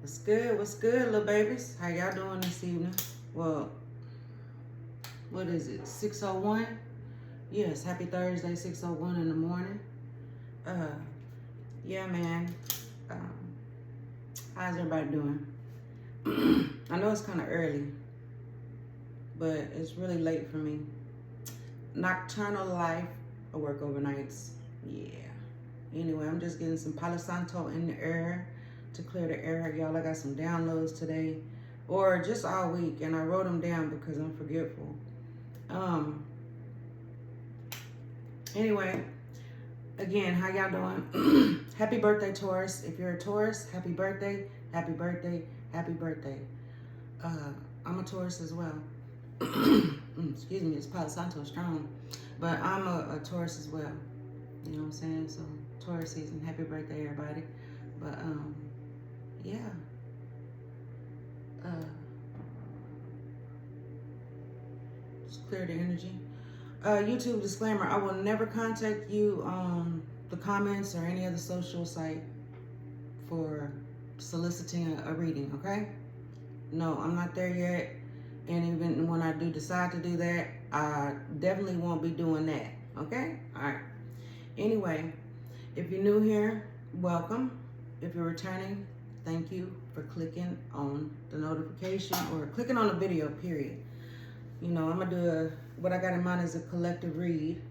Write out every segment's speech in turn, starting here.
What's good? What's good, little babies? How y'all doing this evening? Well, what is it? 6:01? Yes, happy Thursday, 6:01 in the morning. Yeah, man. Um, how's everybody doing? I know it's kind of early, but it's really late for me. Nocturnal life, I work overnights. Yeah. Anyway, I'm just getting some Palo Santo in the air to clear the air. Y'all, I got some downloads today, or just all week, and I wrote them down because I'm forgetful. Anyway, again, how y'all doing? Happy birthday, Taurus. If you're a Taurus, happy birthday, happy birthday, happy birthday. I'm a Taurus as well. Excuse me, it's Palo Santo strong, but I'm a Taurus as well. You know what I'm saying? So Taurus season, happy birthday, everybody. But yeah. Just clear the energy. YouTube disclaimer: I will never contact you on the comments or any other social site for soliciting a reading. Okay? No, I'm not there yet. And even when I do decide to do that, I definitely won't be doing that. Okay? All right. Anyway, if you're new here, welcome. If you're returning, thank you for clicking on the notification or clicking on the video, period. You know, I'm going to do what I got in mind is a collective read.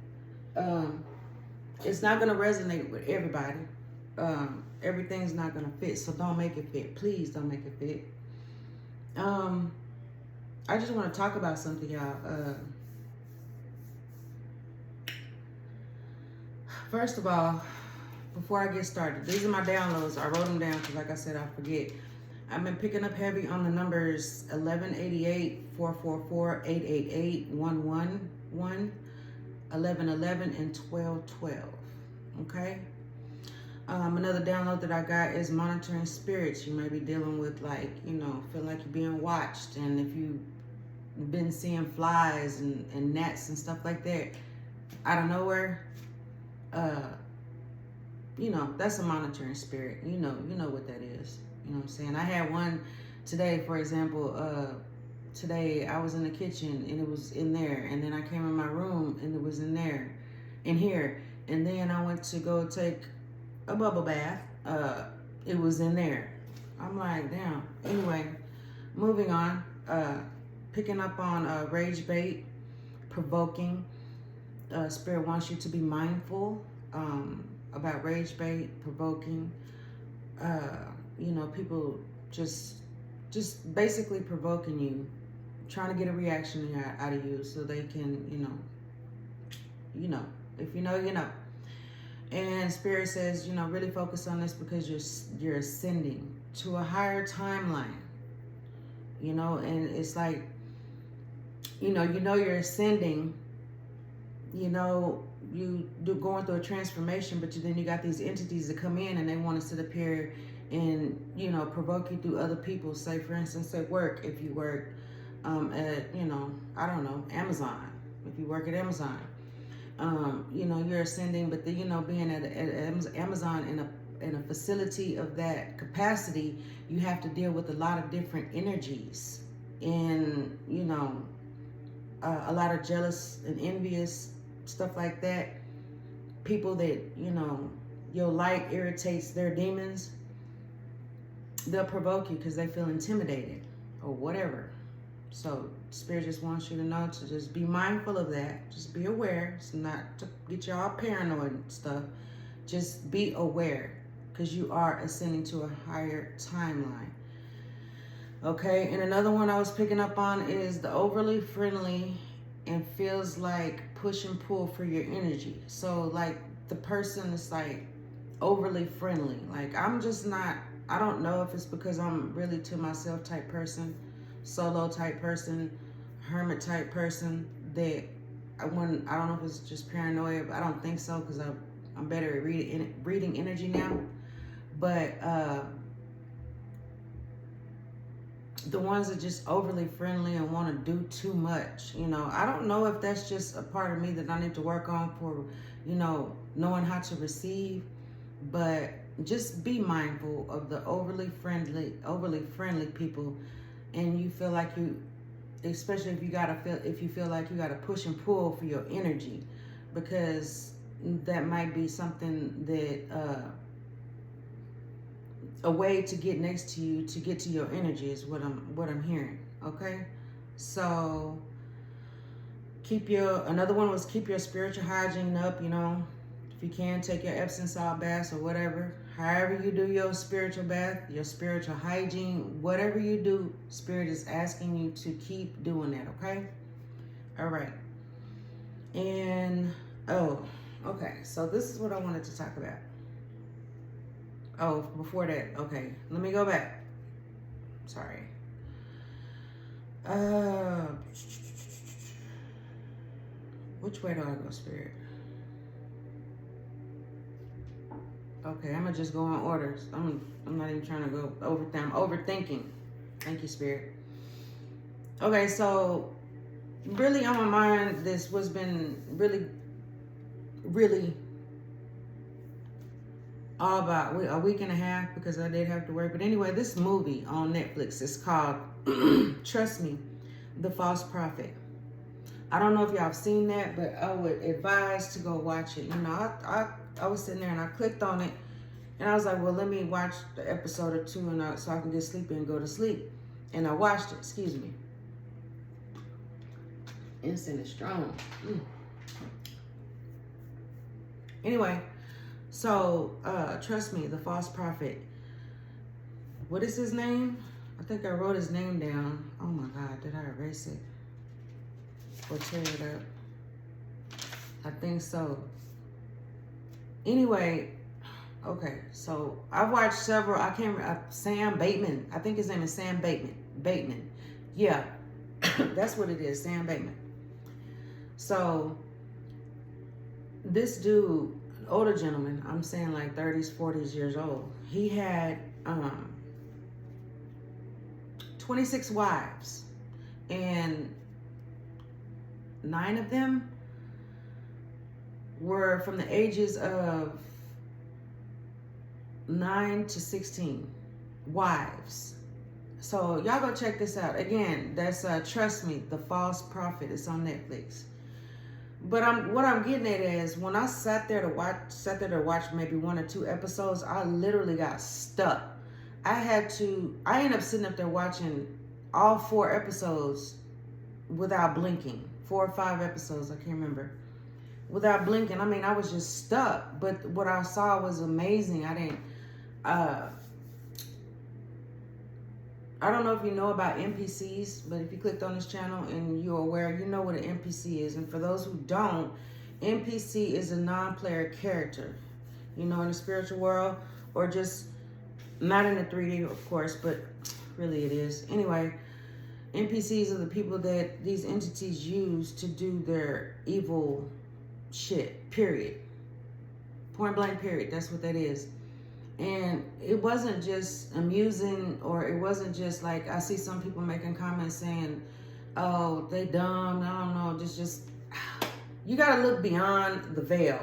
It's not going to resonate with everybody. Everything's not going to fit, so don't make it fit. Please don't make it fit. I just want to talk about something, y'all. First of all, before I get started, these are my downloads. I wrote them down because, like I said, I forget. I've been picking up heavy on the numbers 1188, 444, 888, 111, 1111, and 1212. Okay? Another download that I got is monitoring spirits. You may be dealing with, like, you know, feel like you're being watched. And if you've been seeing flies and gnats and stuff like that out of nowhere, you know, that's a monitoring spirit. You know what that is. You know what I'm saying? I had one today, for example. Today I was in the kitchen and it was in there, and then I came in my room and it was in here, and then I went to go take a bubble bath. It was in there. I'm like, damn. Anyway, moving on. Picking up on rage bait, provoking. Spirit wants you to be mindful about rage bait, provoking. You know, people just basically provoking you, trying to get a reaction out of you so they can, you know, if you know, you know. And Spirit says, you know, really focus on this because you're ascending to a higher timeline, you know, and it's like, you know you're ascending, you know, you do going through a transformation, but then you got these entities that come in and they want to sit up here and, you know, provoke you through other people. Say, for instance, at work, if you work at, you know, I don't know, Amazon. If you work at Amazon, you know, you're ascending, but then, you know, being at Amazon in a facility of that capacity, you have to deal with a lot of different energies and, you know, a lot of jealous and envious stuff like that. People that, you know, your light irritates their demons. They'll provoke you because they feel intimidated or whatever. So Spirit just wants you to know to just be mindful of that. Just be aware. It's not to get you all paranoid and stuff. Just be aware because you are ascending to a higher timeline. Okay, and another one I was picking up on is the overly friendly and feels like push and pull for your energy. So like the person is like overly friendly. Like I'm just not, I don't know if it's because I'm really to myself type person, solo type person, hermit type person, that I don't know if it's just paranoia, but I don't think so because I'm better at reading energy now. But the ones that just overly friendly and want to do too much, you know, I don't know if that's just a part of me that I need to work on for, you know, knowing how to receive, But just be mindful of the overly friendly people, and you feel like you, especially if you feel like you gotta push and pull for your energy, because that might be something that a way to get next to you to get to your energy is what I'm hearing. Okay, so another one was keep your spiritual hygiene up. You know, if you can, take your Epsom salt baths or whatever. However you do your spiritual bath, your spiritual hygiene, whatever you do, Spirit is asking you to keep doing that, okay? All right. And, okay. So this is what I wanted to talk about. Oh, before that, okay. Let me go back. Sorry. Which way do I go, Spirit? Okay, I'm gonna just go on orders. I'm not even trying to go over them. I'm overthinking. Thank you, Spirit. Okay, so really on my mind, this was been really all about a week and a half, because I did have to work. But anyway, this movie on Netflix is called Trust Me, The False Prophet. I don't know if y'all have seen that, but I would advise to go watch it. You know, I was sitting there and I clicked on it, and I was like, well, let me watch the episode or two so I can get sleepy and go to sleep. And I watched it. Excuse me. Instant is strong. Anyway, so Trust Me, The False Prophet. What is his name? I think I wrote his name down. Oh my God, did I erase it or tear it up? I think so. Anyway, okay, so I've watched several. I can't remember. Sam Bateman. I think his name is Sam Bateman. Yeah, that's what it is, Sam Bateman. So this dude, older gentleman, I'm saying like 30s, 40s years old. He had 26 wives, and 9 of them were from the ages of 9 to 16 wives. So y'all go check this out. Again, that's Trust Me, The False Prophet. It's on Netflix. But what I'm getting at is, when I sat there to watch maybe 1 or 2 episodes, I literally got stuck. I ended up sitting up there watching all 4 episodes without blinking. 4 or 5 episodes, I can't remember. Without blinking. I mean, I was just stuck. But what I saw was amazing. I don't know if you know about NPCs, but if you clicked on this channel and you're aware, you know what an NPC is. And for those who don't, NPC is a non-player character, you know, in the spiritual world, or just not in the 3D, of course, but really it is. Anyway, NPCs are the people that these entities use to do their evil shit, period. Point blank, period. That's what that is. And it wasn't just amusing, or it wasn't just like, I see some people making comments saying, oh, they dumb, I don't know, just you gotta look beyond the veil.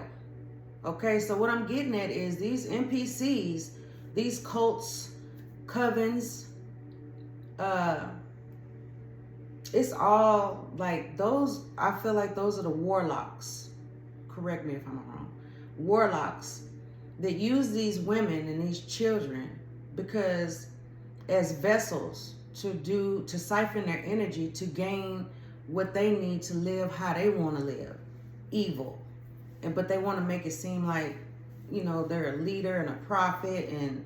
Okay, so what I'm getting at is these NPCs, these cults, covens, it's all like those, I feel like those are the warlocks. Correct me if I'm wrong. Warlocks that use these women and these children because as vessels to siphon their energy to gain what they need to live how they want to live, evil. But they want to make it seem like, you know, they're a leader and a prophet. And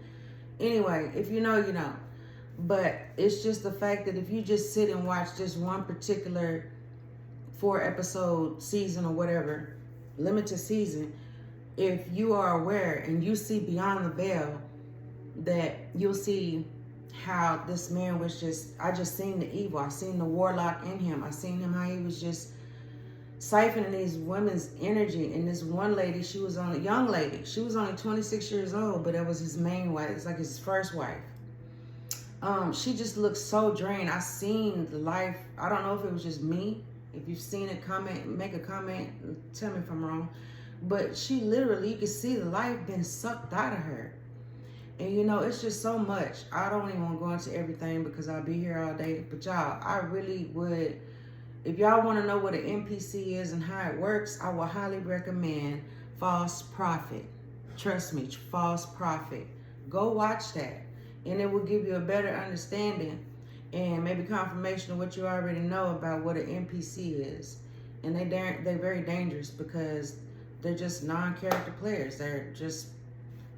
anyway, if you know, you know. But it's just the fact that if you just sit and watch just one particular 4-episode season or whatever, limited season, if you are aware and you see beyond the veil, that you'll see how this man was I just seen the evil. I seen the warlock in him. I seen him how he was just siphoning these women's energy. And this one lady, she was only a young lady. She was only 26 years old, but that was his main wife. It's like his first wife. She just looked so drained. I seen the life. I don't know if it was just me. If you've seen it, comment, make a comment, tell me if I'm wrong. But she literally, you can see the life being sucked out of her. And you know, it's just so much. I don't even want to go into everything because I'll be here all day. But y'all, I really would, if y'all want to know what an NPC is and how it works, I would highly recommend False Prophet. Trust me, False Prophet. Go watch that. And it will give you a better understanding and maybe confirmation of what you already know about what an NPC is. And they're very dangerous because they're just non-character players. They're just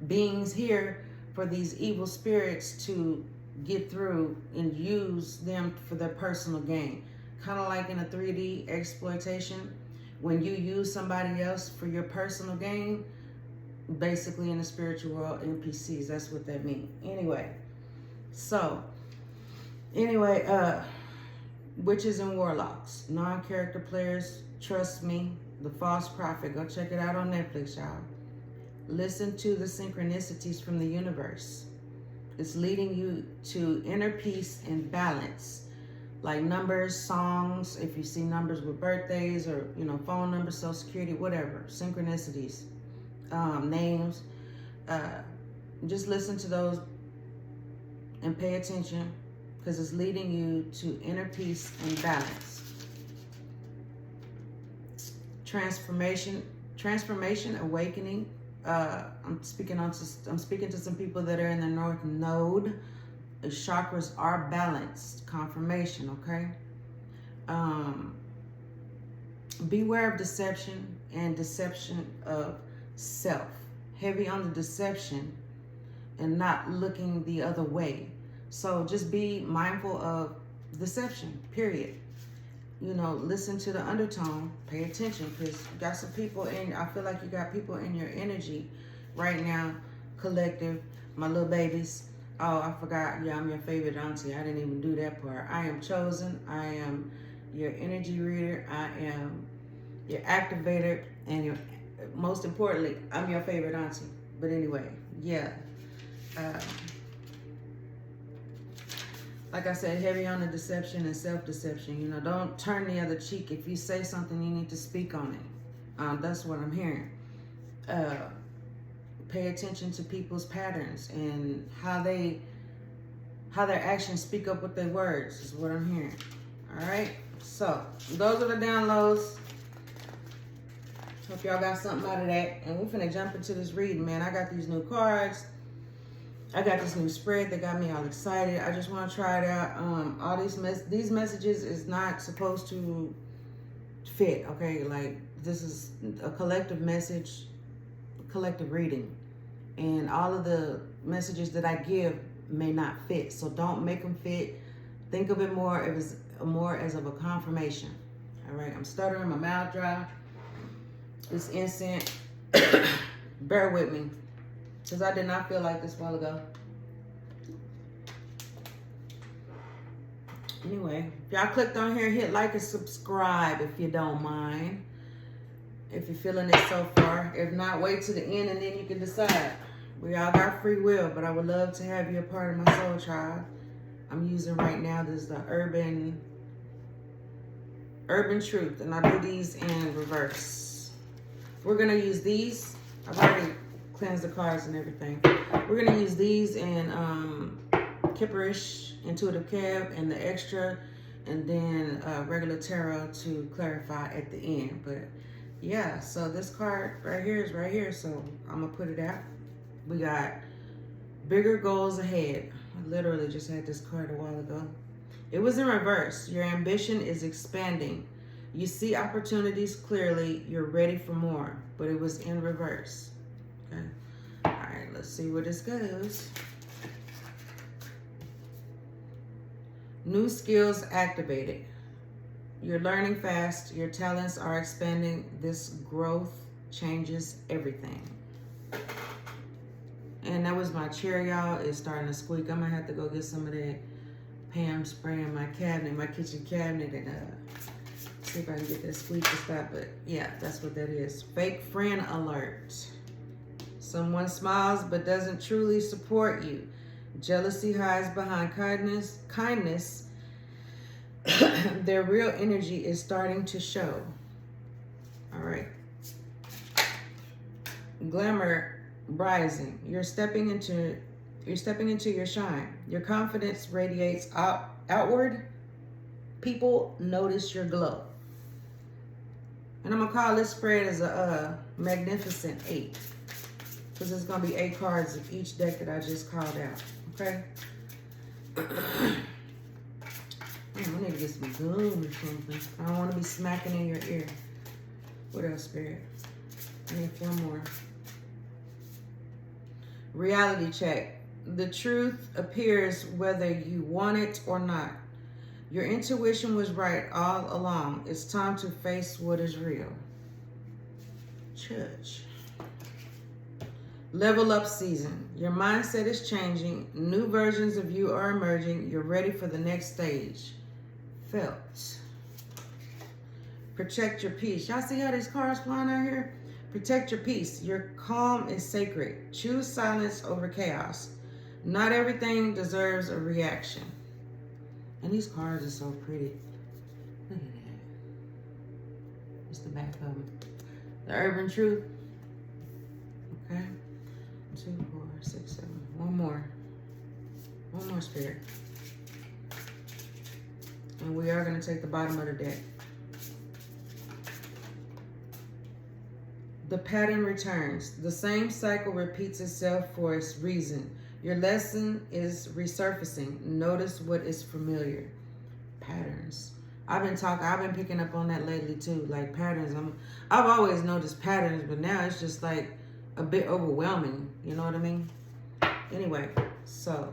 beings here for these evil spirits to get through and use them for their personal gain. Kind of like in a 3D exploitation, when you use somebody else for your personal gain, basically in the spiritual world, NPCs, that's what that means. Anyway, witches and warlocks, non-character players, trust me, The False Prophet, go check it out on Netflix, y'all. Listen to the synchronicities from the universe. It's leading you to inner peace and balance. Like numbers, songs, if you see numbers with birthdays or, you know, phone numbers, social security, whatever, synchronicities, names. Just listen to those and pay attention because it's leading you to inner peace and balance. Transformation, awakening. I'm speaking to some people that are in the North Node. The chakras are balanced. Confirmation, okay? Beware of deception and deception of self. Heavy on the deception and not looking the other way. So just be mindful of deception, period. You know, listen to the undertone, pay attention, because you got some people in, I feel like you got people in your energy right now, collective, my little babies. Oh, I forgot, yeah, I'm your favorite auntie. I didn't even do that part. I am chosen. I am your energy reader. I am your activator. And most importantly, I'm your favorite auntie. But anyway, yeah. Like I said, heavy on the deception and self-deception. You know, don't turn the other cheek. If you say something, you need to speak on it. That's what I'm hearing. Pay attention to people's patterns and how their actions speak up with their words is what I'm hearing. All right. So those are the downloads. Hope y'all got something out of that. And we're finna jump into this reading, man. I got these new cards. I got this new spread that got me all excited. I just want to try it out. All these messages is not supposed to fit, okay? Like, this is a collective message, collective reading. And all of the messages that I give may not fit. So don't make them fit. Think of it more as of a confirmation. All right, I'm stuttering, my mouth dry. This incense, bear with me. Because I did not feel like this a while ago. Anyway, if y'all clicked on here, hit like and subscribe if you don't mind. If you're feeling it so far. If not, wait to the end and then you can decide. We all got free will, but I would love to have you a part of my soul tribe. I'm using right now, this is the Urban Truth, and I do these in reverse. We're going to use these. I've already cleanse the cards and everything. We're gonna use these in Kipperish, Intuitive Cab, and the extra, and then regular tarot to clarify at the end. But yeah, so this card right here is right here, so I'm gonna put it out. We got bigger goals ahead. I literally just had this card a while ago. It was in reverse. Your ambition is expanding. You see opportunities clearly. You're ready for more, but it was in reverse. Okay. All right, let's see where this goes. New skills activated. You're learning fast. Your talents are expanding. This growth changes everything. And that was my chair, y'all. It's starting to squeak. I'm gonna have to go get some of that Pam spray in my cabinet, my kitchen cabinet, and see if I can get that squeak to stop. But yeah, that's what that is. Fake friend alert. Someone smiles but doesn't truly support you. Jealousy hides behind kindness. Their real energy is starting to show. All right. Glamour rising. You're stepping into your shine. Your confidence radiates outward. People notice your glow. And I'm gonna call this spread as a magnificent 8. Because there's gonna be 8 cards of each deck that I just called out. Okay? I need to get some gum or something. I don't want to be smacking in your ear. What else, Spirit? I need 4 more. Reality check. The truth appears whether you want it or not. Your intuition was right all along. It's time to face what is real. Church. Level up season. Your mindset is changing. New versions of you are emerging. You're ready for the next stage. Felt. Protect your peace. Y'all see how these cards flying out here? Protect your peace. Your calm is sacred. Choose silence over chaos. Not everything deserves a reaction. And these cards are so pretty. Look at that. It's the back of them. The Urban Truth. Okay. 2, 4, 6, 7. One more. One more, Spirit. And we are going to take the bottom of the deck. The pattern returns. The same cycle repeats itself for its reason. Your lesson is resurfacing. Notice what is familiar. Patterns. I've been picking up on that lately too. Like patterns. I've always noticed patterns, but now it's just like a bit overwhelming. You know what I mean? Anyway, so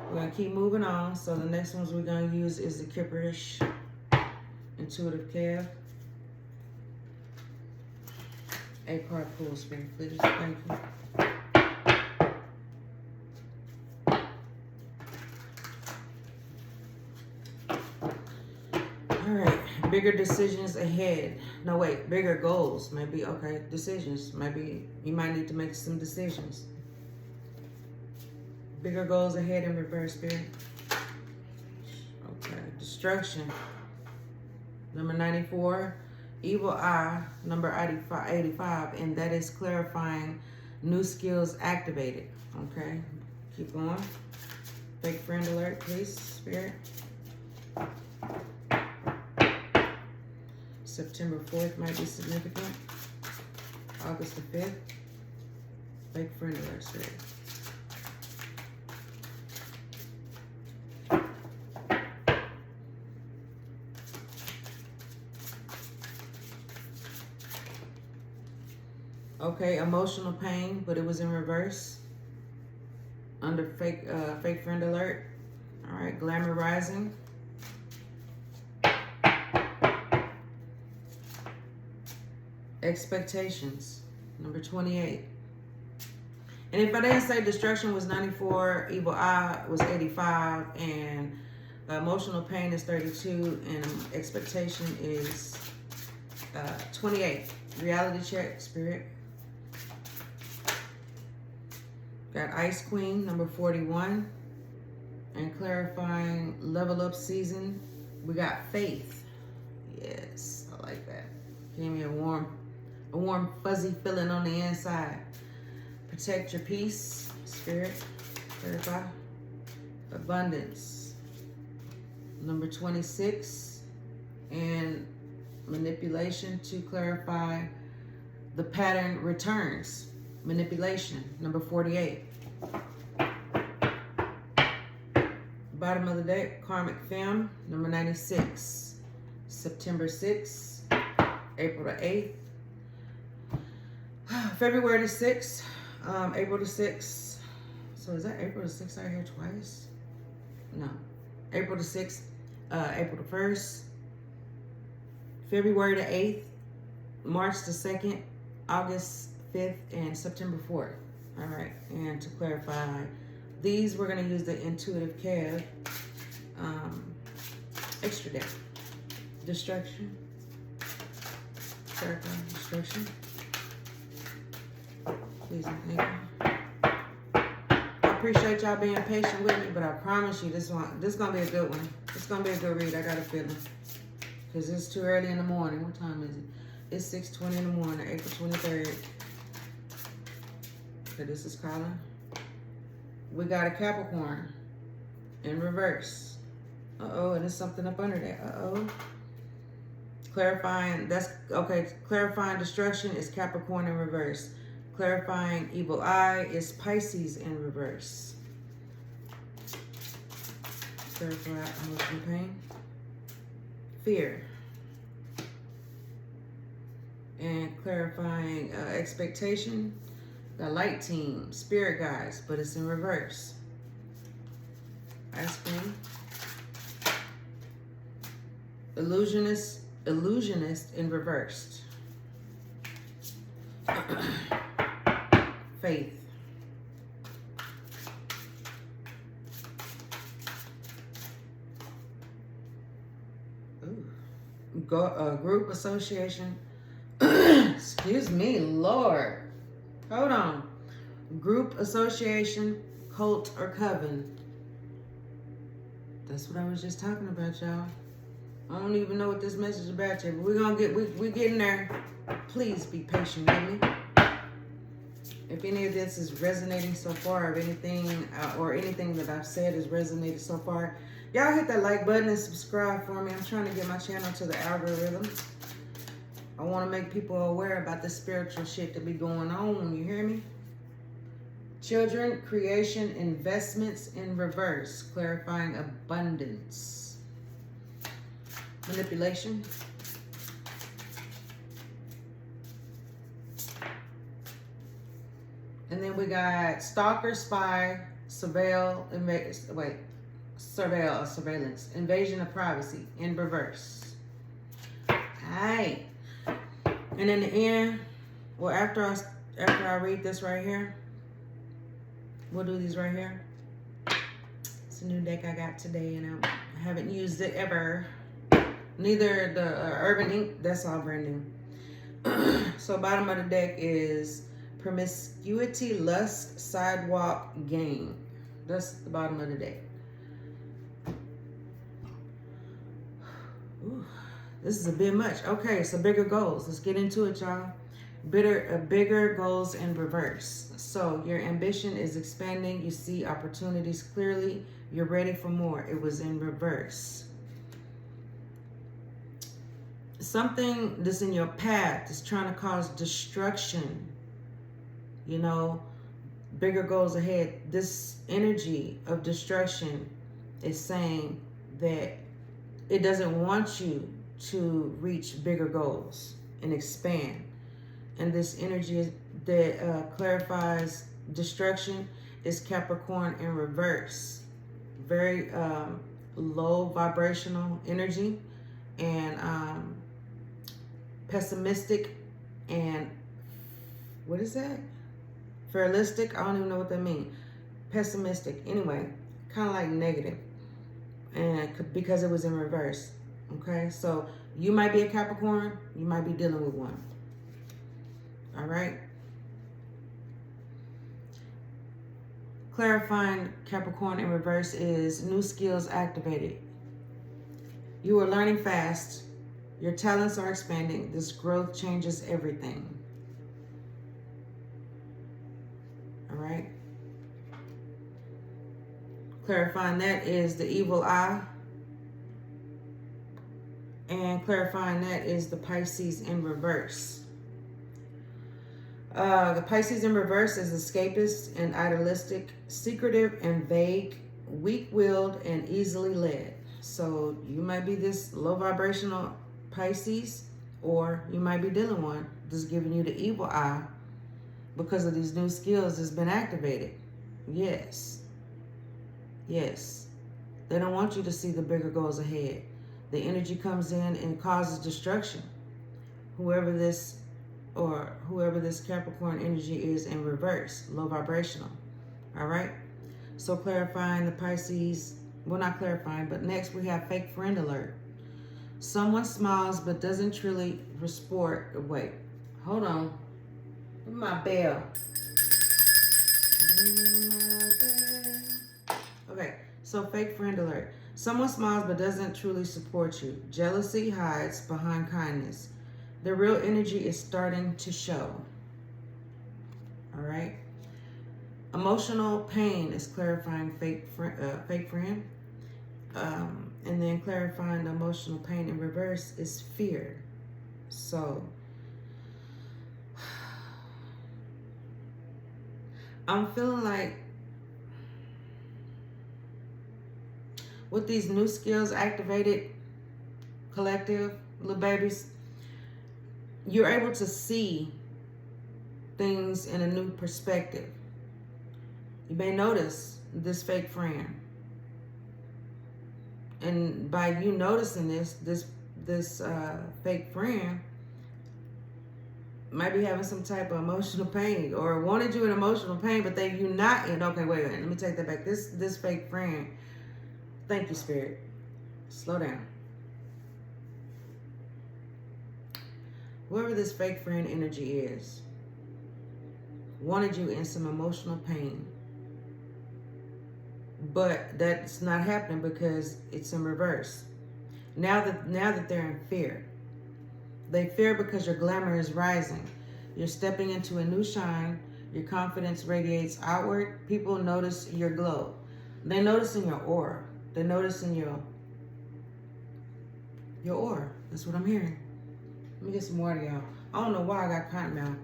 we're going to keep moving on. So the next ones we're going to use is the Kipperish Intuitive Cav. 8 card pull, Spirit, please. Thank you. All right. Bigger decisions ahead. No, wait. Bigger goals. Maybe, okay. Decisions. Maybe you might need to make some decisions. Bigger goals ahead in reverse, Spirit. Okay. Destruction. Number 94. Evil Eye, number 85, and that is clarifying new skills activated. Okay. Keep going. Fake friend alert, please, Spirit. September 4th might be significant. August the 5th. Fake friend alert, Spirit. Okay, emotional pain, but it was in reverse. Under fake friend alert. All right, glamour rising. Expectations, number 28. And if I didn't say destruction was 94, evil eye was 85, and emotional pain is 32, and expectation is 28. Reality check, Spirit. Got Ice Queen, number 41. And clarifying level up season, we got Faith. Yes, I like that. Gave me a warm fuzzy feeling on the inside. Protect your peace, Spirit. Clarify. Abundance, number 26. And manipulation to clarify the pattern returns. Manipulation, number 48. Bottom of the deck, Karmic Femme, number 96. September 6th, April the 8th, February the 6th, April the 6th. So is that April the 6th out here twice? No. April the 6th, April the 1st, February the 8th, March the 2nd, August 5th, and September 4th. All right, and to clarify, these we're going to use the Intuitive Cav extra deck. Destruction. Clarify, destruction. Please and thank you. I appreciate y'all being patient with me, but I promise you this is going to be a good one. It's going to be a good read. I got a feeling. Because it's too early in the morning. What time is it? It's 6:20 in the morning, April 23rd. Okay, this is calling. We got a Capricorn in reverse. Uh-oh, and there's something up under that. Uh-oh. Clarifying, that's, okay, clarifying destruction is Capricorn in reverse. Clarifying evil eye is Pisces in reverse. Clarify emotion, pain. Fear. And clarifying expectation, the light team, spirit guides, but it's in reverse. Asking. Illusionist in reversed. Faith. Group association. Excuse me, Lord. Hold on. Group association, cult, or coven. That's what I was just talking about, y'all. I don't even know what this message is about yet, but we're gonna get, we're getting there. Please be patient with me. If any of this is resonating so far, if anything or anything that I've said has resonated so far, y'all hit that like button and subscribe for me. I'm trying to get my channel to the algorithm. I want to make people aware about the spiritual shit that be going on. You hear me? Children, creation, investments in reverse, clarifying abundance. Manipulation. And then we got stalker, spy, surveil, surveillance, invasion of privacy in reverse. Alright. And in the end, well, after I read this right here, we'll do these right here. It's a new deck I got today, and I haven't used it ever. Neither the Urban Ink, that's all brand new. So bottom of the deck is promiscuity, lust, sidewalk, game. That's the bottom of the deck. Ooh, this is a bit much. Okay, so bigger goals. Let's get into it, y'all. Bigger goals in reverse. So your ambition is expanding. You see opportunities clearly. You're ready for more. It was in reverse. Something that's in your path is trying to cause destruction. You know, bigger goals ahead. This energy of destruction is saying that it doesn't want you to reach bigger goals and expand. And this energy that clarifies destruction is Capricorn in reverse. Very low vibrational energy and pessimistic and what is that? Fatalistic? I don't even know what that means. Pessimistic. Anyway, kind of like negative. And because it was in reverse. Okay, so you might be a Capricorn. You might be dealing with one. All right. Clarifying Capricorn in reverse is new skills activated. You are learning fast. Your talents are expanding. This growth changes everything. All right. Clarifying that is the evil eye. And clarifying that is the Pisces in reverse. The Pisces in reverse is escapist and idealistic, secretive and vague, weak-willed and easily led. So you might be this low vibrational Pisces, or you might be dealing one that's giving you the evil eye because of these new skills that's been activated. Yes. Yes. They don't want you to see the bigger goals ahead. The energy comes in and causes destruction. Whoever this Capricorn energy is in reverse, low vibrational. All right. So clarifying the Pisces, well, not clarifying, but next we have fake friend alert. Someone smiles but doesn't truly respond. Wait, hold on. My bell. Okay, so fake friend alert. Someone smiles but doesn't truly support you. Jealousy hides behind kindness. The real energy is starting to show. All right. Emotional pain is clarifying fake friend. And then clarifying the emotional pain in reverse is fear. So I'm feeling like with these new skills activated, collective, little babies, you're able to see things in a new perspective. You may notice this fake friend. And by you noticing this fake friend might be having some type of emotional pain or wanted you in emotional pain, but you not in. Okay, wait, let me take that back. This fake friend, thank you, Spirit. Slow down. Whoever this fake friend energy is, wanted you in some emotional pain. But that's not happening because it's in reverse. Now that they're in fear. They fear because your glamour is rising. You're stepping into a new shine. Your confidence radiates outward. People notice your glow. They notice in your aura. They notice in your aura. That's what I'm hearing. Let me get some water, y'all. I don't know why I got cotton mouth.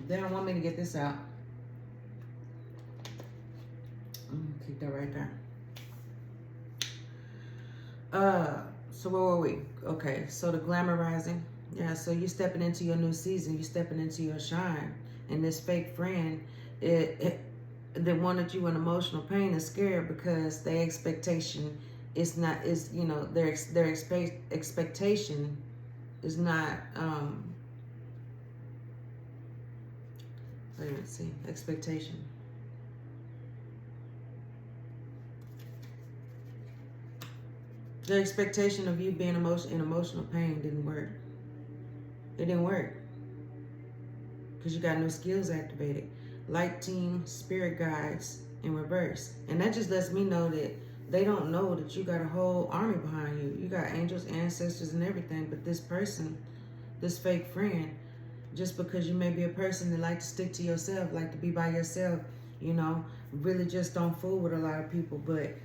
They don't want me to get this out. Keep that right there. So where were we? Okay, so the glamour rising. Yeah, so you're stepping into your new season. You're stepping into your shine. And this fake friend, that wanted you in emotional pain is scared because their expectation is not, their expectation is not, let's see, expectation. The expectation of you being in emotional pain didn't work. It didn't work. Because you got new skills activated. Light team, spirit guides in reverse. And that just lets me know that they don't know that you got a whole army behind you. You got angels, ancestors, and everything. But this person, this fake friend, just because you may be a person that like to stick to yourself, like to be by yourself, really just don't fool with a lot of people. But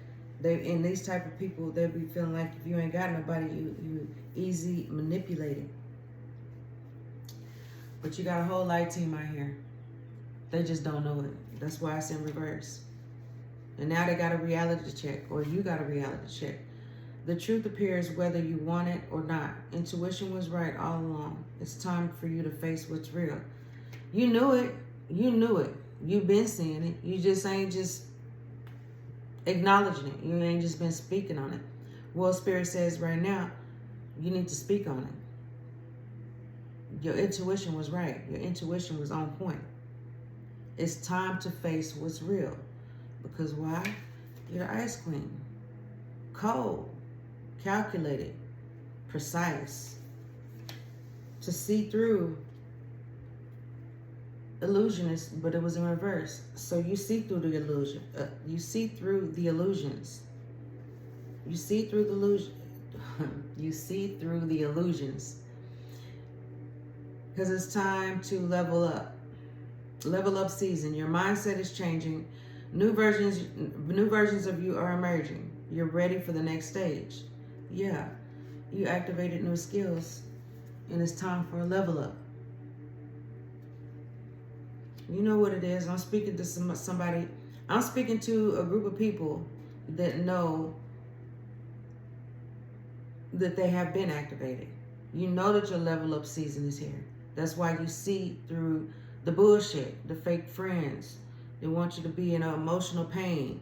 these type of people, they be feeling like if you ain't got nobody, you easy manipulated. But you got a whole light team out here. They just don't know it. That's why it's in reverse. And now they got a reality check, or you got a reality check. The truth appears whether you want it or not. Intuition was right all along. It's time for you to face what's real. You knew it. You knew it. You've been seeing it. You just ain't just acknowledging it. You ain't just been speaking on it. Well, Spirit says right now, you need to speak on it. Your intuition was right. Your intuition was on point. It's time to face what's real. Because why? You're the Ice Queen. Cold, calculated, precise. To see through illusionist, but it was in reverse. So you see through the illusion. You see through the illusions. You see through the illusion. You see through the illusions. Because it's time to level up. Level up season. Your mindset is changing. New versions of you are emerging. You're ready for the next stage. Yeah. You activated new skills. And it's time for a level up. You know what it is. I'm speaking to somebody. I'm speaking to a group of people that know that they have been activated. You know that your level up season is here. That's why you see through the bullshit, the fake friends. They want you to be in emotional pain.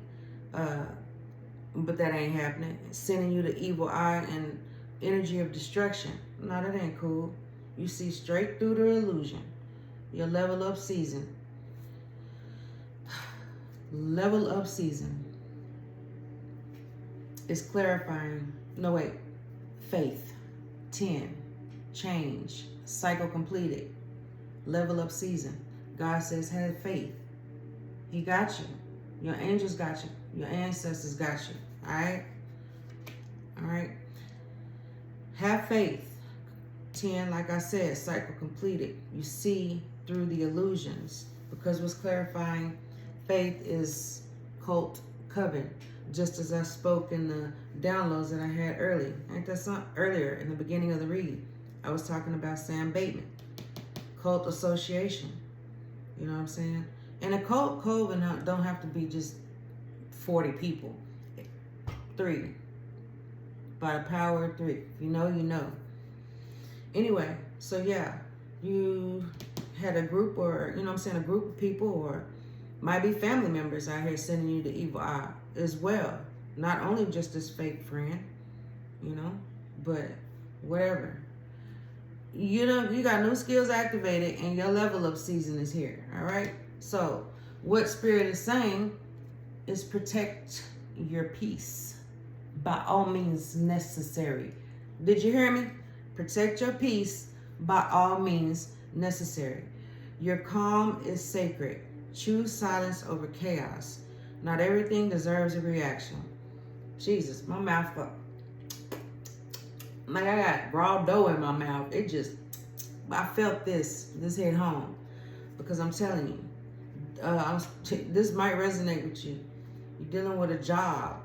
But that ain't happening. It's sending you the evil eye and energy of destruction. No, that ain't cool. You see straight through the illusion. Your level up season. Level up season is clarifying. No, wait. Faith. 10. Change. Cycle completed. Level up season. God says, have faith. He got you. Your angels got you. Your ancestors got you. All right? All right? Have faith. 10, like I said, cycle completed. You see through the illusions. Because what's clarifying faith is cult coven, just as I spoke in the downloads that I had early. Ain't that something? Earlier in the beginning of the read, I was talking about Sam Bateman, cult association. You know what I'm saying? And a cult coven don't have to be just 40 people. 3. By the power of 3. If you know, you know. Anyway, so yeah, you had a group, or, you know what I'm saying, a group of people, or might be family members out here sending you the evil eye as well. Not only just this fake friend, you know, but whatever. You know, you got new skills activated and your level up season is here. All right. So what Spirit is saying is protect your peace by all means necessary. Did you hear me? Protect your peace by all means necessary. Your calm is sacred. Choose silence over chaos. Not everything deserves a reaction. Jesus, my mouth up. Like I got raw dough in my mouth. It just, I felt this hit home. Because I'm telling you, this might resonate with you. You're dealing with a job.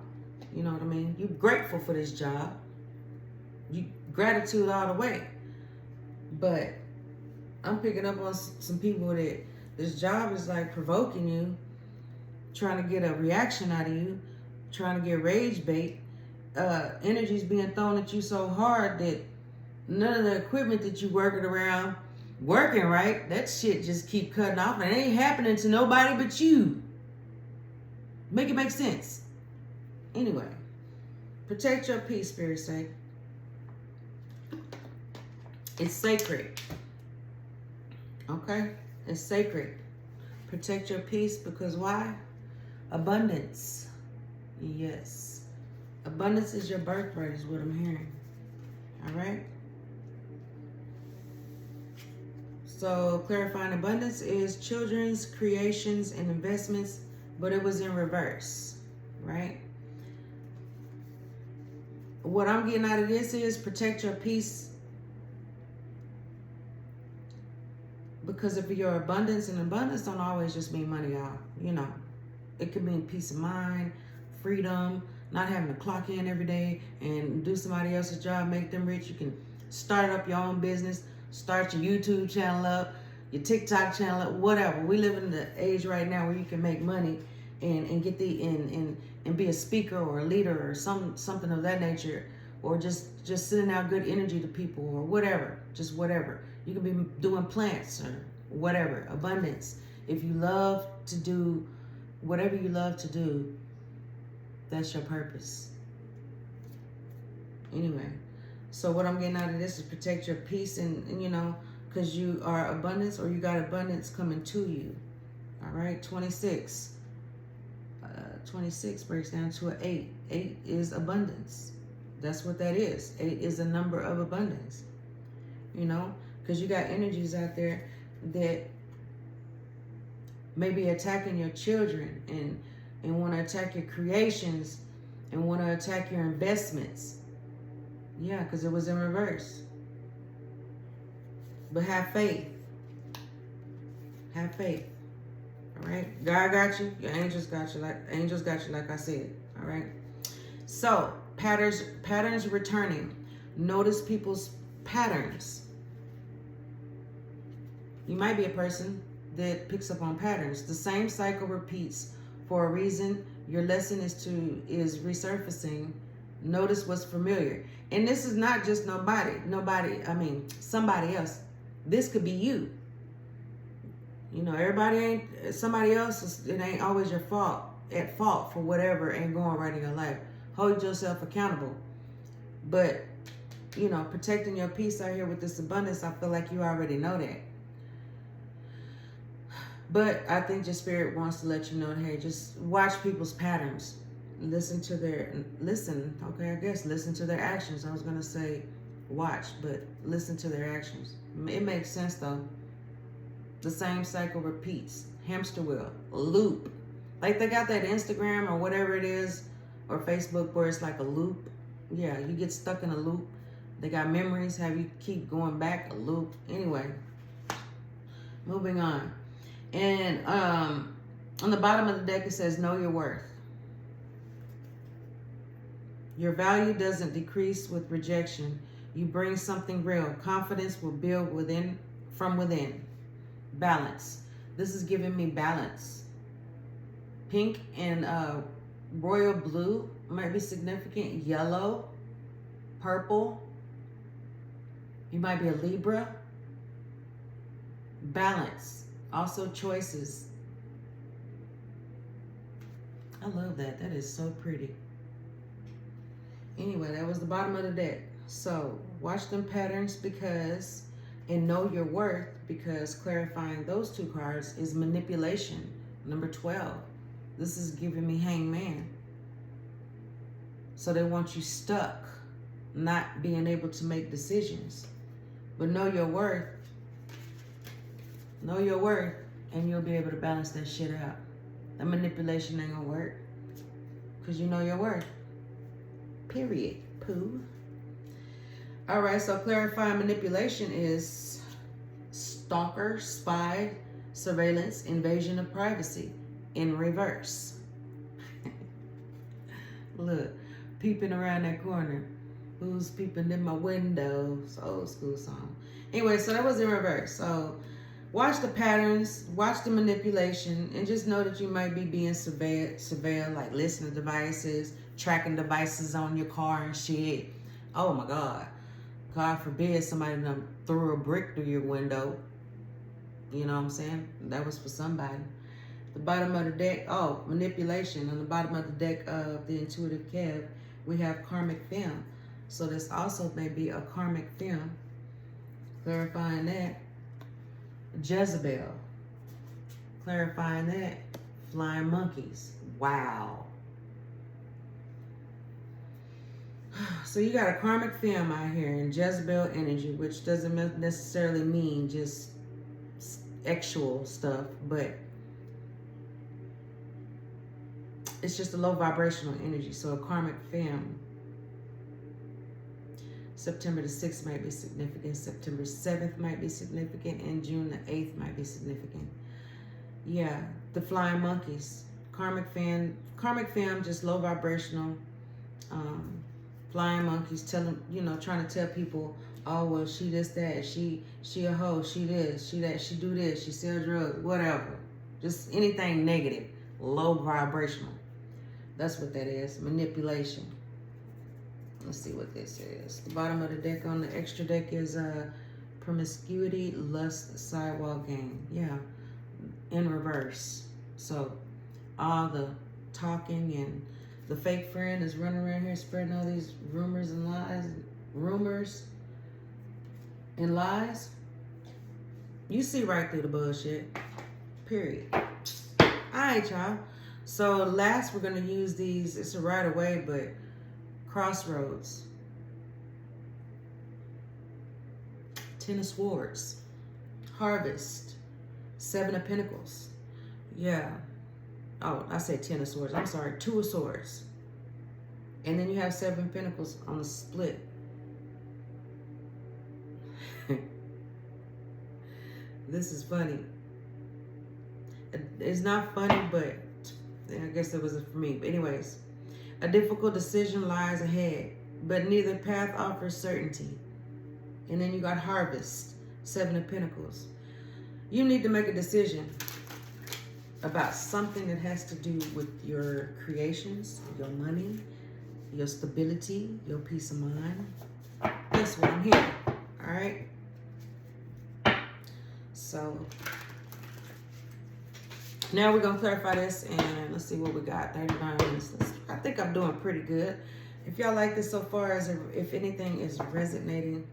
You know what I mean? You're grateful for this job. You gratitude all the way. But I'm picking up on some people that this job is like provoking you, trying to get a reaction out of you, trying to get rage bait. Energy's being thrown at you so hard that none of the equipment that you working around working right, that shit just keep cutting off, and it ain't happening to nobody but you. Make it make sense. Anyway, protect your peace, Spirit say. It's sacred. Okay? It's sacred. Protect your peace because why? Abundance. Yes. Abundance is your birthright is what I'm hearing. All right? So clarifying abundance is children's creations and investments, but it was in reverse, right? What I'm getting out of this is protect your peace, because if your abundance, and abundance don't always just mean money, y'all. You know, it could mean peace of mind, freedom, not having to clock in every day and do somebody else's job, make them rich. You can start up your own business, start your YouTube channel up, your TikTok channel up, whatever. We live in the age right now where you can make money and get and be a speaker or a leader or something of that nature, or just sending out good energy to people or whatever, just whatever. You can be doing plants or whatever. Abundance. If you love to do whatever you love to do, that's your purpose. Anyway, so what I'm getting out of this is protect your peace, and you know, because you are abundance, or you got abundance coming to you. All right, 26. 26 breaks down to an 8. 8 is abundance. That's what that is. 8 is a number of abundance. You know, because you got energies out there that may be attacking your children and want to attack your creations and want to attack your investments. Yeah, because it was in reverse. But have faith. Have faith. All right? God got you. Your angels got you. Like I said. All right? So, patterns returning. Notice people's patterns. You might be a person that picks up on patterns. The same cycle repeats for a reason. Your lesson is resurfacing. Notice what's familiar. And this is not just somebody else. This could be you. You know, everybody ain't somebody else. It ain't always your fault. At fault for whatever ain't going right in your life. Hold yourself accountable. But, you know, protecting your peace out here with this abundance, I feel like you already know that. But I think your spirit wants to let you know, hey, just watch people's patterns. Listen to their actions. I was going to say watch, but listen to their actions. It makes sense, though. The same cycle repeats. Hamster wheel. Loop. Like they got that Instagram or whatever it is, or Facebook, where it's like a loop. Yeah, you get stuck in a loop. They got memories, have you keep going back, a loop. Anyway, moving on. And On the bottom of the deck, it says, know your worth. Your value doesn't decrease with rejection. You bring something real. Confidence will build from within. Balance. This is giving me balance. Pink and royal blue might be significant. Yellow, purple. You might be a Libra. Balance. Also choices. I love that. That is so pretty. Anyway, that was the bottom of the deck. So watch them patterns and know your worth, because clarifying those two cards is manipulation. Number 12. This is giving me Hangman. So they want you stuck, not being able to make decisions. But know your worth. Know your worth, and you'll be able to balance that shit out. That manipulation ain't gonna work, because you know your worth. Period. Pooh. All right, so clarifying manipulation is stalker, spy, surveillance, invasion of privacy in reverse. Look, peeping around that corner. Who's peeping in my window? It's an old school song. Anyway, so that was in reverse. So watch the patterns, watch the manipulation, and just know that you might be being surveilled, like listening devices, tracking devices on your car and shit. Oh my God. God forbid somebody done threw a brick through your window. You know what I'm saying? That was for somebody. The bottom of the deck, oh, manipulation. On the bottom of the deck of the Intuitive Kev, we have karmic film. So this also may be a karmic film. Clarifying that. Jezebel. Clarifying that. Flying monkeys. Wow. So you got a karmic film out here in Jezebel energy, which doesn't necessarily mean just actual stuff, but it's just a low vibrational energy. So a karmic film. September the 6th might be significant. September 7th might be significant. And June the 8th might be significant. Yeah, the flying monkeys. Karmic film, just low vibrational. Flying monkeys trying to tell people, oh, well, she this, that, she a hoe, she this, she that, she do this, she sell drugs, whatever. Just anything negative, low vibrational. That's what that is, manipulation. Let's see what this is. The bottom of the deck on the extra deck is promiscuity, lust, sidewalk game. Yeah, in reverse. So all the talking and the fake friend is running around here spreading all these rumors and lies. You see right through the bullshit. Period. All right, y'all. So last, we're going to use these. It's a right away, but crossroads. Ten of Swords. Harvest. Seven of Pentacles. Yeah. Oh, I said Ten of Swords. I'm sorry. Two of Swords. And then you have Seven Pentacles on the split. This is funny. It's not funny, but I guess it was for me. But anyways, a difficult decision lies ahead, but neither path offers certainty. And then you got Harvest. Seven of Pentacles. You need to make a decision about something that has to do with your creations, your money, your stability, your peace of mind. That's what I'm here. All right. So now we're gonna clarify this, and let's see what we got. 39 minutes. I think I'm doing pretty good. If y'all like this so far, if anything is resonating,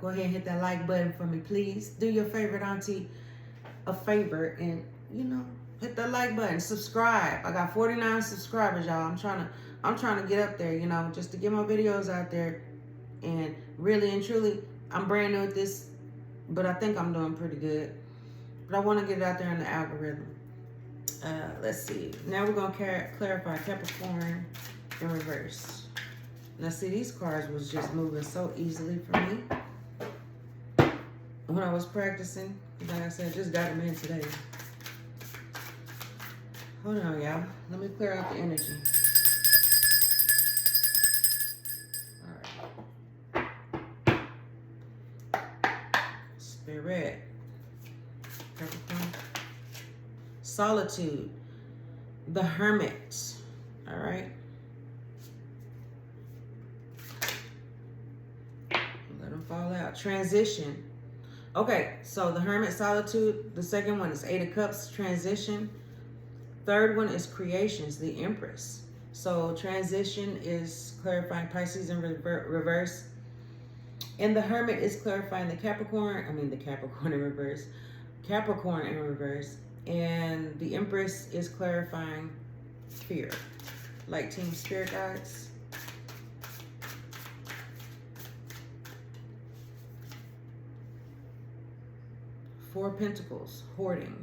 go ahead and hit that like button for me, please. Do your favorite auntie a favor and, hit that like button. Subscribe. I got 49 subscribers, y'all. I'm trying to get up there, just to get my videos out there. And really and truly, I'm brand new at this, but I think I'm doing pretty good. But I want to get it out there in the algorithm. Let's see. Now we're going to clarify Capricorn in reverse. Now, see, these cards was just moving so easily for me when I was practicing. Like I said, just got them in today. Hold on, y'all. Let me clear out the energy. All right. Spirit. Capricorn. Solitude. The Hermit. All right. Let them fall out. Transition. Okay, so the Hermit, Solitude. The second one is Eight of Cups, Transition. Third one is Creations, the Empress. So transition is clarifying Pisces in reverse. And the Hermit is clarifying the Capricorn in reverse. Capricorn in reverse. And the Empress is clarifying fear. Like Team Spirit Guides. Four of Pentacles, hoarding.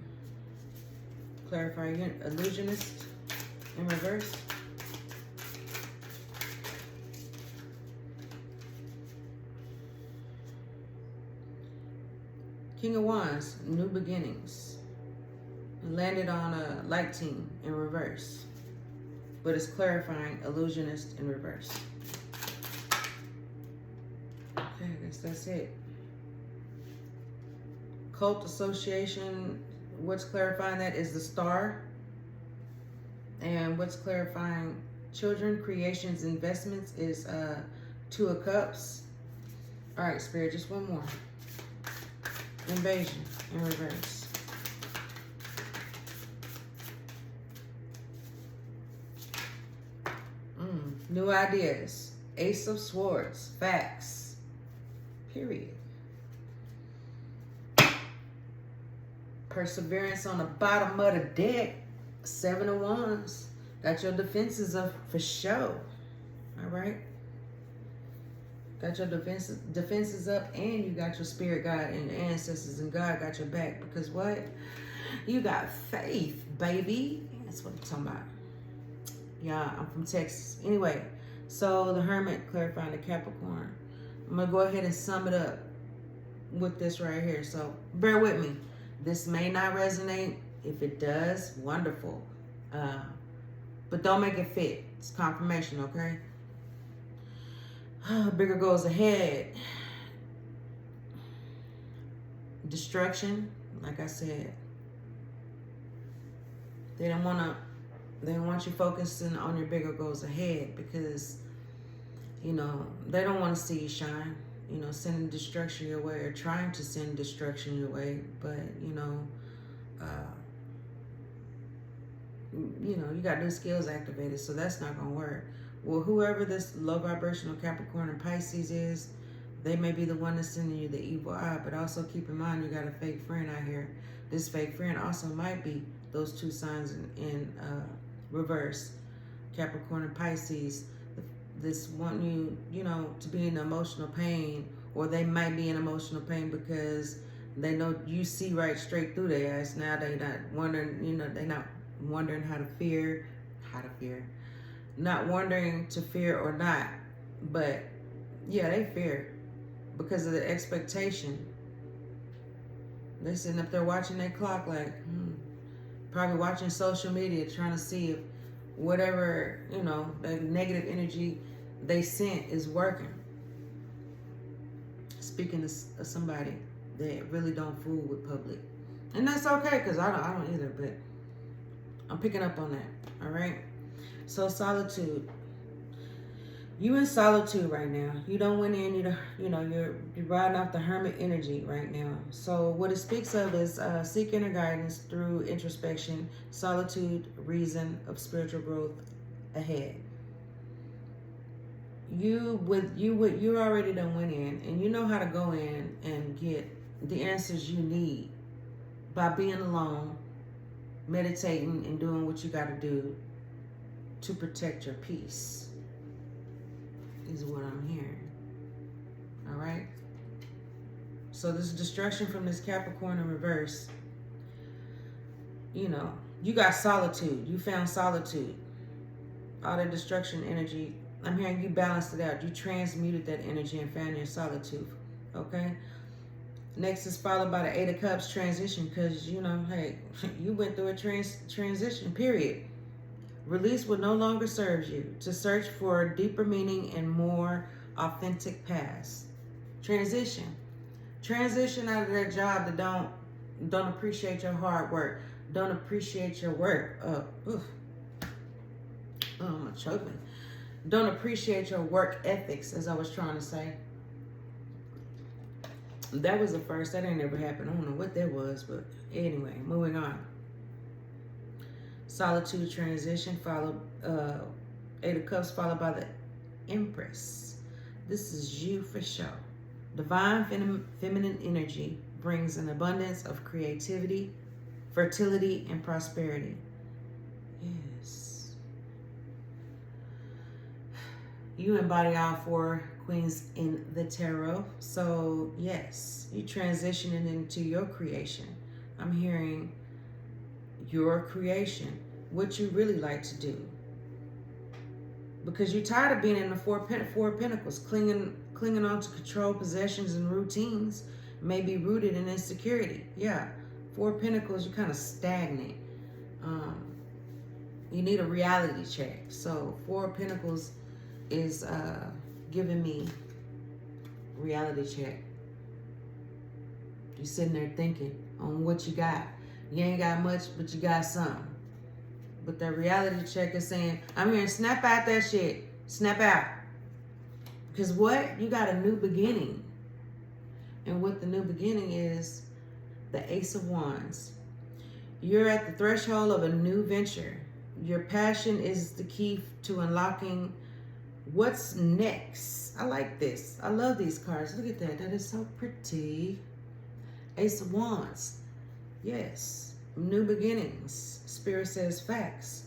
Clarifying illusionist in reverse. King of Wands, new beginnings. Landed on a light team in reverse. But it's clarifying illusionist in reverse. Okay, I guess that's it. Cult association, what's clarifying that is the Star. And what's clarifying children, creations, investments is Two of Cups. All right, Spirit, just one more. Invasion in reverse. New ideas. Ace of Swords. Facts. Period. Perseverance on the bottom of the deck. Seven of Wands. Got your defenses up for sure. All right. Got your defenses up, and you got your spirit guide and your ancestors, and God got your back. Because what? You got faith, baby. That's what I'm talking about. Yeah, I'm from Texas. Anyway, so the Hermit clarifying the Capricorn. I'm going to go ahead and sum it up with this right here. So bear with me. This may not resonate. If it does, wonderful. But don't make it fit. It's confirmation, okay? Bigger goals ahead. Destruction, like I said. They don't want you focusing on your bigger goals ahead because, you know, they don't want to see you shine. You know, sending destruction your way or trying to send destruction your way. But, you know, you got new skills activated, so that's not going to work. Well, whoever this low vibrational Capricorn and Pisces is, they may be the one that's sending you the evil eye, but also keep in mind you got a fake friend out here. This fake friend also might be those two signs in reverse, Capricorn and Pisces. This want you know, to be in emotional pain, or they might be in emotional pain because they know you see right straight through their ass. Now they not wondering, you know, they're not wondering how to fear, not wondering to fear or not, but yeah, they fear because of the expectation. They're sitting up there watching their clock like, probably watching social media, trying to see if whatever, you know, the negative energy they sent is working. Speaking of somebody that really don't fool with public. And that's okay, because I don't either, but I'm picking up on that, all right? So solitude. You in solitude right now. You don't went in, you're riding off the Hermit energy right now. So what it speaks of is seek inner guidance through introspection, solitude, reason of spiritual growth ahead. You already done went in, and you know how to go in and get the answers you need by being alone, meditating, and doing what you got to do to protect your peace. Is what I'm hearing. All right. So this destruction from this Capricorn in reverse. You know, you got solitude. You found solitude. All that destruction energy. I'm hearing you balanced it out. You transmuted that energy and found your solitude. Okay. Next is followed by the Eight of Cups transition, because, you know, hey, you went through a transition, period. Release what no longer serves you to search for a deeper meaning and more authentic paths. Transition. Transition out of that job that don't appreciate your hard work, don't appreciate your work. I'm choking. Don't appreciate your work ethics, as I was trying to say. That was the first. That ain't never happened. I don't know what that was, but anyway, moving on. Solitude transition followed, Eight of Cups followed by the Empress. This is you for sure. Divine feminine energy brings an abundance of creativity, fertility, and prosperity. Yes. You embody all four queens in the tarot. So yes, you transitioning into your creation. I'm hearing your creation, what you really like to do. Because you're tired of being in the Four of Pentacles, clinging on to control, possessions, and routines may be rooted in insecurity. Yeah, Four of Pentacles, you're kind of stagnant. You need a reality check. So Four of Pentacles is giving me reality check. You're sitting there thinking on what you got. You ain't got much, but you got something. But that reality check is saying, I'm here to snap out that shit. Snap out. Because what? You got a new beginning. And what the new beginning is, the Ace of Wands. You're at the threshold of a new venture. Your passion is the key to unlocking what's next. I like this. I love these cards. Look at that. That is so pretty. Ace of Wands. Yes. New beginnings. Spirit says facts.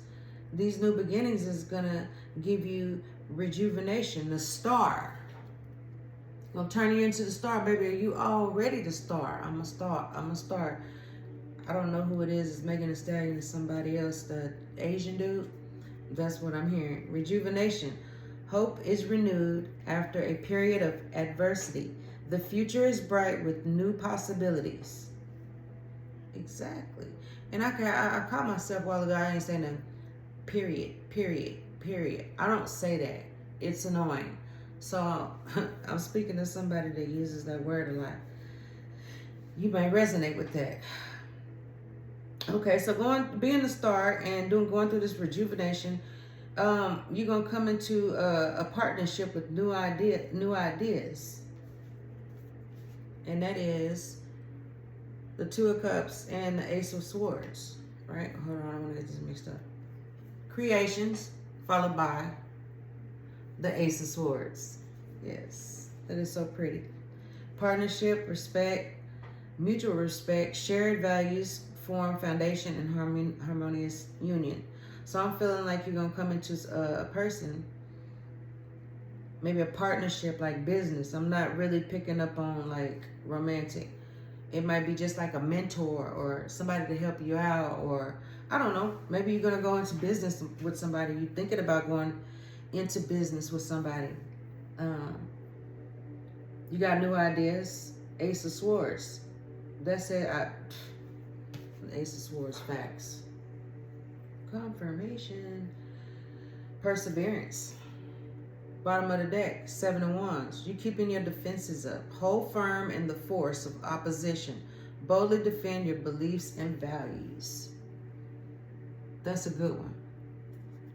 These new beginnings is going to give you rejuvenation. The star. Gonna turn you into the star, baby. You already the star. I'm a star. I'm a star. I don't know who it is. It's Megan Thee Stallion or somebody else. The Asian dude. That's what I'm hearing. Rejuvenation. Hope is renewed after a period of adversity. The future is bright with new possibilities. Exactly. And I caught myself a while ago. I ain't saying that. Period. I don't say that. It's annoying. So I'm speaking to somebody that uses that word a lot. You may resonate with that. Okay, so being the star and going through this rejuvenation, you're gonna come into a partnership with new ideas, and that is the Two of Cups and the Ace of Swords. Right? Hold on, I don't want to get this mixed up. Creations followed by the Ace of Swords. Yes, that is so pretty. Partnership, respect, mutual respect, shared values form foundation and harmonious union. So I'm feeling like you're going to come into a person, maybe a partnership like business. I'm not really picking up on like romantic. It might be just like a mentor or somebody to help you out, or I don't know. Maybe you're going to go into business with somebody. You're thinking about going into business with somebody. You got new ideas. Ace of Swords. That's it. Ace of Swords, facts. Confirmation. Perseverance. Bottom of the deck, Seven of Wands. You keeping your defenses up. Hold firm in the force of opposition. Boldly defend your beliefs and values. That's a good one.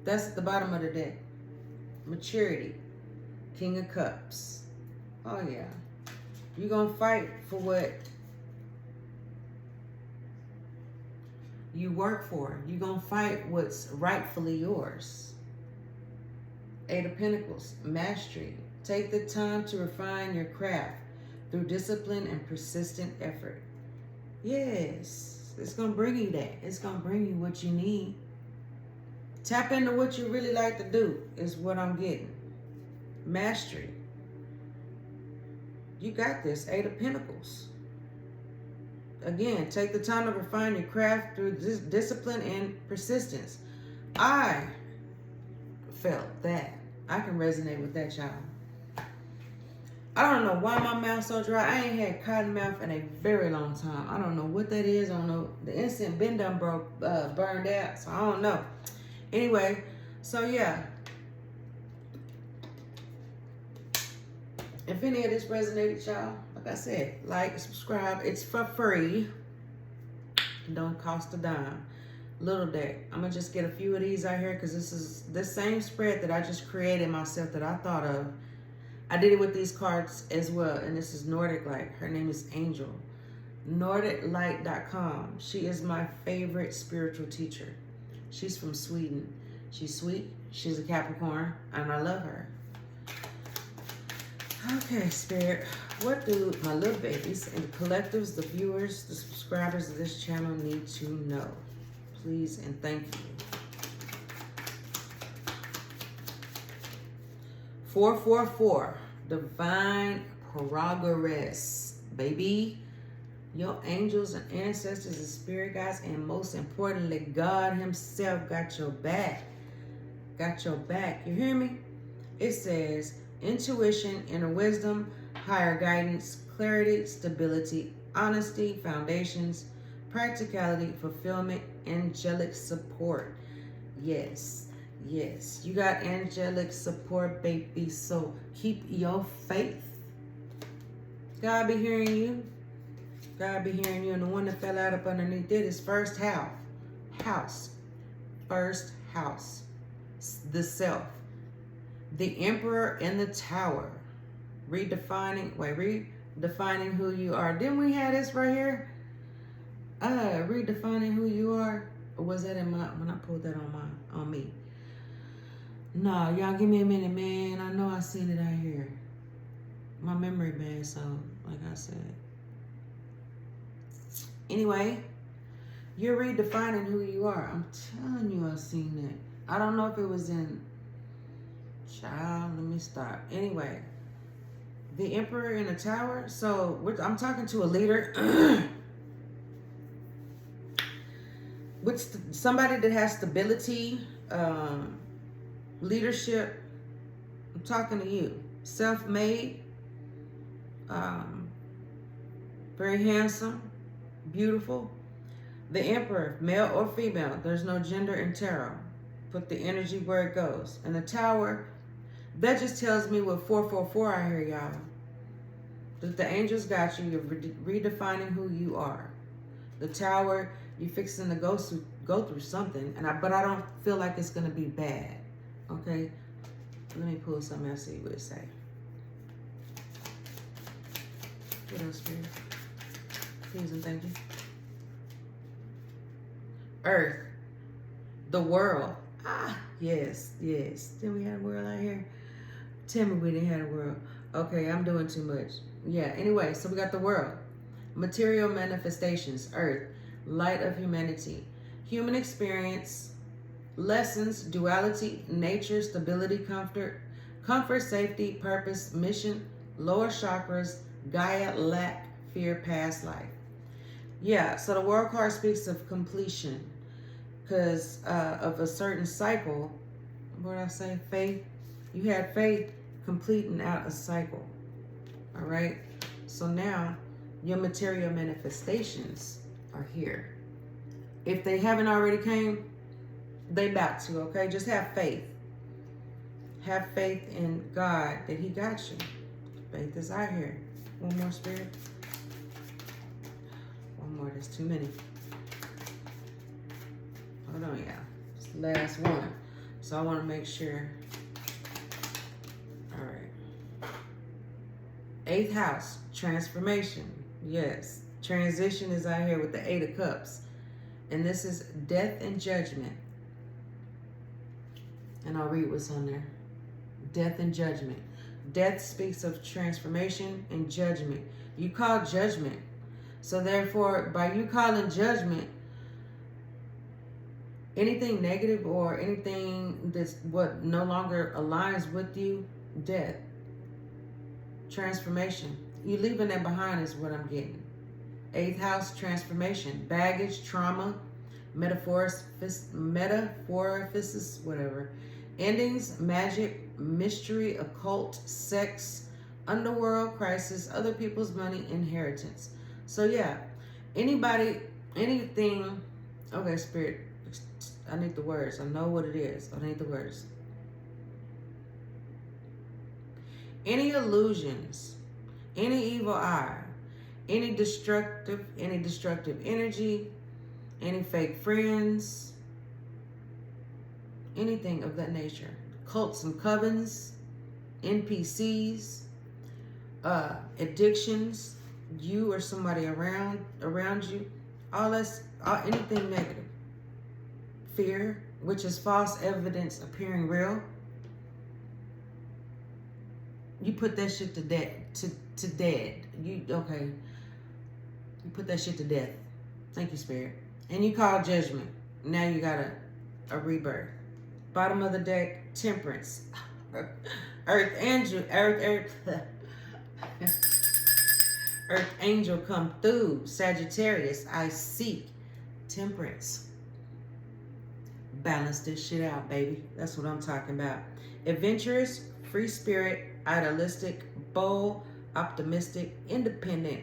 That's at the bottom of the deck. Maturity. King of Cups. Oh yeah. You're going to fight for what you work for. You're going to fight what's rightfully yours. Eight of Pentacles, mastery. Take the time to refine your craft through discipline and persistent effort. Yes, it's going to bring you that. It's going to bring you what you need. Tap into what you really like to do is what I'm getting. Mastery. You got this. Eight of Pentacles. Again, take the time to refine your craft through discipline and persistence. I felt that. I can resonate with that, child. I don't know why my mouth's so dry. I ain't had cotton mouth in a very long time. I don't know what that is. I don't know. The instant been done burned out, so I don't know. Anyway, so yeah. If any of this resonated, y'all, like I said, like, subscribe. It's for free. It don't cost a dime. Little deck. I'm gonna just get a few of these out here because this is the same spread that I just created myself that I thought of. I did it with these cards as well, and this is Nordic Light. Her name is Angel. NordicLight.com. She is my favorite spiritual teacher. She's from Sweden. She's sweet. She's a Capricorn, and I love her. Okay, Spirit. What do my little babies and the collectives, the viewers, the subscribers of this channel need to know? Please and thank you. 444, divine progress, baby. Your angels and ancestors and spirit guides, and most importantly, God himself got your back. Got your back. You hear me? It says intuition, inner wisdom, higher guidance, clarity, stability, honesty, foundations, practicality, fulfillment, angelic support. Yes. Yes, you got angelic support, baby. So keep your faith. God be hearing you. God be hearing you. And the one that fell out up underneath it is first house. First house. The self. The Emperor in the Tower. Redefining who you are. Didn't we have this right here? Redefining who you are. Or was that in my, when I pulled that on me? No, y'all give me a minute, man. I know I seen it out here. My memory bad, so like I said. Anyway, you're redefining who you are. I'm telling you, I seen that. I don't know if it was in Child. Let me stop. Anyway, the Emperor in the Tower. So I'm talking to a leader. Somebody that has stability, leadership. I'm talking to you. Self-made, very handsome, beautiful. The Emperor, male or female, there's no gender in tarot. Put the energy where it goes. And the Tower, that just tells me what 444 I hear, y'all. That the angels got you. You're redefining who you are. The Tower, you're fixing to go through something, but I don't feel like it's gonna be bad. Okay, let me pull something else, see what it say. What else, Spirit? Please and thank you. Earth, the world. Yes. Didn't we have a world out here? Tell me we didn't have a world. Okay, I'm doing too much. Yeah, anyway, so we got the world. Material manifestations, earth, light of humanity, human experience, lessons, duality, nature, stability, comfort, safety, purpose, mission, lower chakras, Gaia, lack, fear, past life. Yeah, so the world card speaks of completion because of a certain cycle. What did I say? Faith. You had faith completing out a cycle. All right. So now your material manifestations are here. If they haven't already came, they about to, okay? Just have faith. Have faith in God that he got you. Faith is out here. One more, Spirit. One more, there's too many. Hold on, y'all. It's the last one. So I want to make sure. All right. 8th house, transformation. Yes. Transition is out here with the 8 of Cups. And this is death and judgment. And I'll read what's on there. Death and judgment. Death speaks of transformation and judgment. You call judgment. So therefore, by you calling judgment, anything negative or anything that's what no longer aligns with you, death. Transformation. You leaving that behind is what I'm getting. 8th house, transformation. Baggage, trauma, metaphoresis, whatever. Endings, magic, mystery, occult, sex, underworld crisis, other people's money, inheritance. So yeah, anybody, anything. Okay, Spirit, I need the words. I know what it is. I need the words. Any illusions, any evil eye, any destructive energy, any fake friends, anything of that nature. Cults and covens, NPCs, addictions, you or somebody around you, anything negative. Fear, which is false evidence appearing real. You put that shit to death. To dead. You put that shit to death. Thank you, Spirit. And you call judgment. Now you got a rebirth. Bottom of the deck, temperance. Earth angel come through. Sagittarius, I seek. Temperance. Balance this shit out, baby. That's what I'm talking about. Adventurous, free spirit, idealistic, bold, optimistic, independent.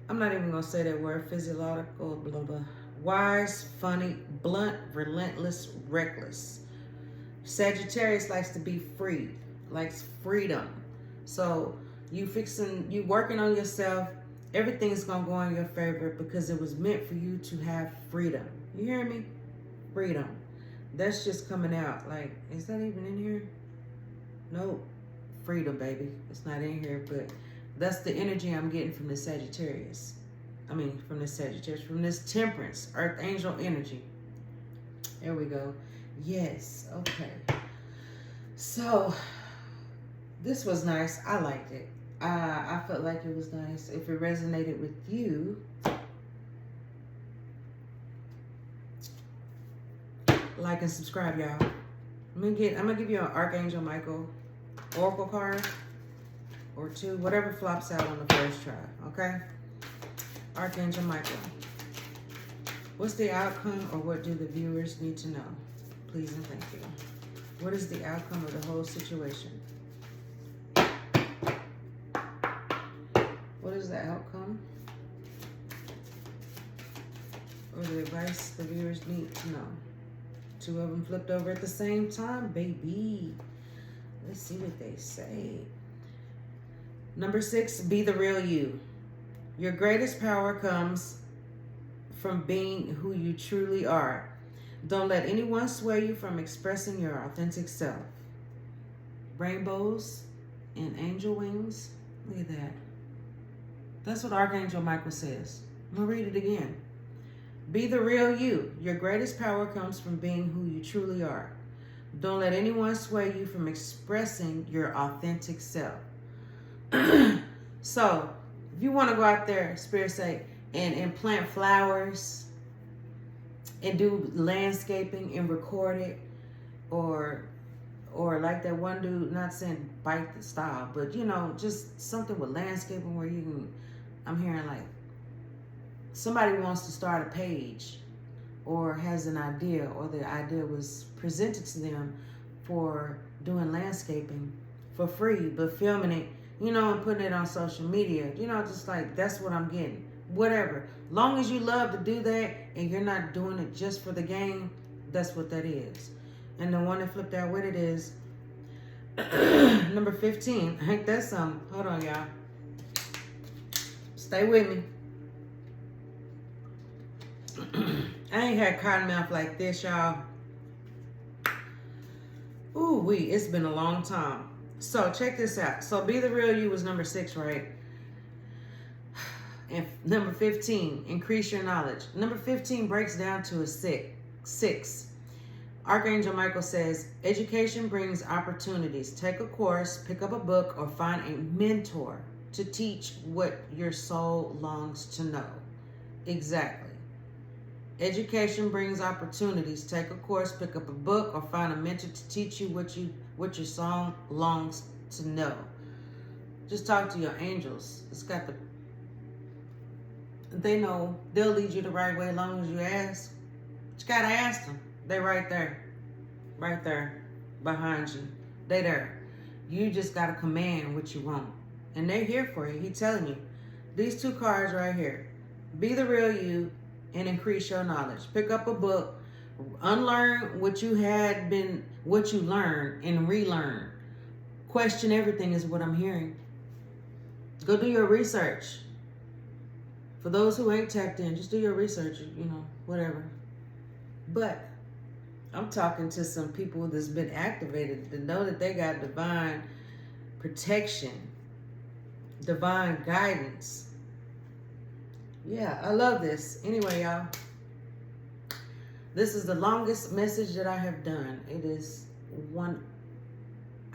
I'm not even going to say that word. Physiological, blah, blah. Wise, funny, blunt, relentless, reckless. Sagittarius likes to be free, likes freedom. So you working on yourself. Everything's going to go in your favor because it was meant for you to have freedom. You hear me? Freedom. That's just coming out. Like, is that even in here? Nope. Freedom, baby. It's not in here, but that's the energy I'm getting from this Sagittarius. From this temperance, earth angel energy. There we go. Yes. Okay. So, this was nice. I liked it. I felt like it was nice. If it resonated with you, like and subscribe, y'all. I'm gonna give you an Archangel Michael Oracle card or two, whatever flops out on the first try. Okay, Archangel Michael. What's the outcome, or what do the viewers need to know? Please and thank you. What is the outcome of the whole situation? What is the outcome or the advice the viewers need to know? Two of them flipped over at the same time, baby. Let's see what they say. Number 6, be the real you. Your greatest power comes from being who you truly are. Don't let anyone sway you from expressing your authentic self. Rainbows and angel wings. Look at that. That's what Archangel Michael says. I'm going to read it again. Be the real you. Your greatest power comes from being who you truly are. Don't let anyone sway you from expressing your authentic self. So, if you want to go out there, Spirit say, and plant flowers and do landscaping and record it, or like that one dude, not saying bite the style, but just something with landscaping where you can, I'm hearing like somebody wants to start a page or has an idea, or the idea was presented to them for doing landscaping for free, but filming it, and putting it on social media, just like, that's what I'm getting. Whatever. Long as you love to do that and you're not doing it just for the game, that's what that is. And the one that flipped out with it is number 15. Ain't that something? Hold on, y'all. Stay with me. I ain't had cotton mouth like this, y'all. Ooh, it's been a long time. So check this out. So be the real you was number 6, right? And number 15, increase your knowledge. Number 15 breaks down to a 6. Archangel Michael says, education brings opportunities. Take a course, pick up a book, or find a mentor to teach what your soul longs to know. Exactly. Education brings opportunities. Take a course, pick up a book, or find a mentor to teach you what your soul longs to know. Just talk to your angels. They know, they'll lead you the right way as long as you ask. But you gotta ask them. They right there behind you. They there. You just gotta command what you want. And they're here for you. He's telling you. These two cards right here. Be the real you and increase your knowledge. Pick up a book. Unlearn what you learned and relearn. Question everything is what I'm hearing. Go do your research. For those who ain't tapped in, just do your research, whatever. But I'm talking to some people that's been activated to know that they got divine protection, divine guidance. Yeah, I love this. Anyway, y'all, this is the longest message that I have done. It is 1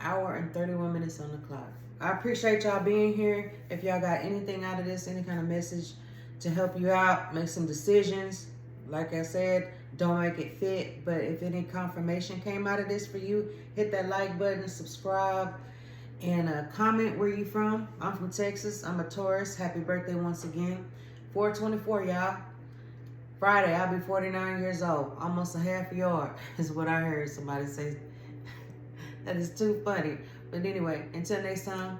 hour and 31 minutes on the clock. I appreciate y'all being here. If y'all got anything out of this, any kind of message to help you out, make some decisions. Like I said, don't make it fit. But if any confirmation came out of this for you, hit that like button, subscribe, and comment where you from. I'm from Texas. I'm a Taurus. Happy birthday once again. 424, y'all. Friday, I'll be 49 years old. Almost a half yard is what I heard somebody say. That is too funny. But anyway, until next time,